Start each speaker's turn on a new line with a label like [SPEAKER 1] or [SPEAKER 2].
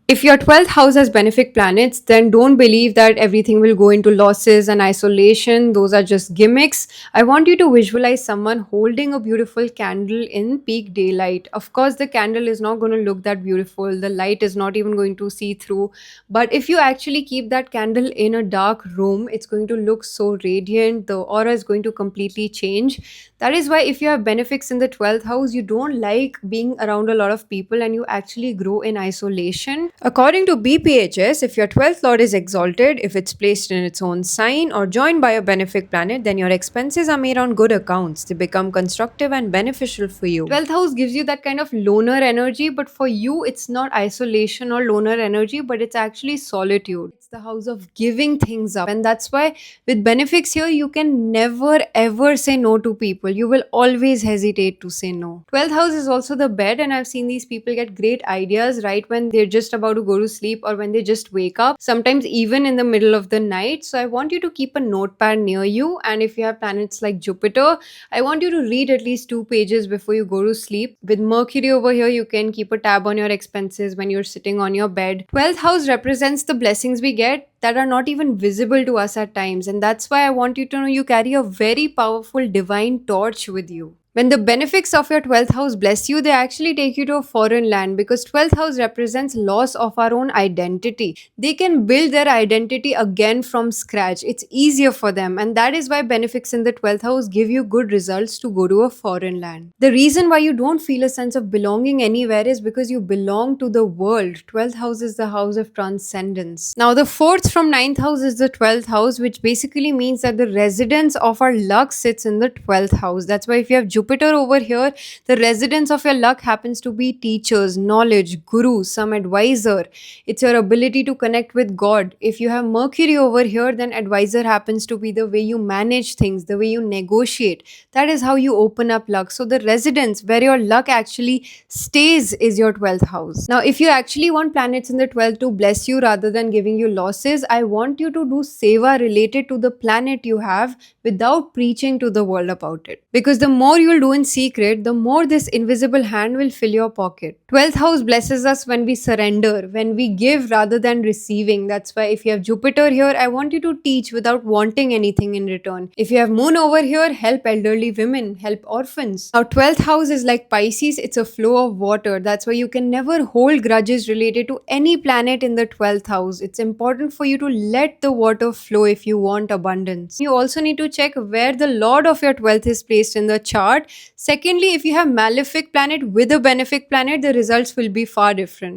[SPEAKER 1] If your 12th house has benefic planets, then don't believe that everything will go into losses and isolation. Those are just gimmicks. I want you to visualize someone holding a beautiful candle in peak daylight. Of course, the candle is not going to look that beautiful, the light is not even going to see through. But if you actually keep that candle in a dark room, it's going to look so radiant. The aura is going to completely change. That is why, if you have benefics in the 12th house, you don't like being around a lot of people and you actually grow in isolation. According to BPHS, if your 12th lord is exalted, if it's placed in its own sign or joined by a benefic planet, then your expenses are made on good accounts. They become constructive and beneficial for you. 12th house gives you that kind of loner energy, but for you, it's not isolation or loner energy, but it's actually solitude. It's the house of giving things up. And that's why with benefics here, you can never ever say no to people. You will always hesitate to say no. 12th house is also the bed, and I've seen these people get great ideas right when they're just about to go to sleep or when they just wake up, sometimes even in the middle of the night. So I want you to keep a notepad near you, and if you have planets like Jupiter, I want you to read at least 2 pages before you go to sleep. With Mercury over here, you can keep a tab on your expenses when you're sitting on your bed. 12th house represents the blessings we get that are not even visible to us at times, and that's why I want you to know you carry a very powerful divine torch with you. When the benefics of your 12th house bless you, they actually take you to a foreign land, because 12th house represents loss of our own identity. They can build their identity again from scratch. It's easier for them, and that is why benefics in the 12th house give you good results to go to a foreign land. The reason why you don't feel a sense of belonging anywhere is because you belong to the world. 12th house is the house of transcendence. Now, the fourth from ninth house is the 12th house, which basically means that the residence of our luck sits in the 12th house. That's why if you have Jupiter over here, the residence of your luck happens to be teachers, knowledge, guru, some advisor. It's your ability to connect with God. If you have Mercury over here, then advisor happens to be the way you manage things, the way you negotiate. That is how you open up luck. So the residence where your luck actually stays is your 12th house. Now, if you actually want planets in the 12th to bless you rather than giving you losses, I want you to do seva related to the planet you have without preaching to the world about it. Because the more you'll do in secret, the more this invisible hand will fill your pocket. 12th house blesses us when we surrender, when we give rather than receiving. That's why if you have Jupiter here, I want you to teach without wanting anything in return. If you have Moon over here, help elderly women, help orphans. Now, 12th house is like Pisces, it's a flow of water. That's why you can never hold grudges related to any planet in the 12th house. It's important for you to let the water flow if you want abundance. You also need to check where the lord of your 12th is placed in the chart. Secondly, if you have malefic planet with a benefic planet, the results will be far different.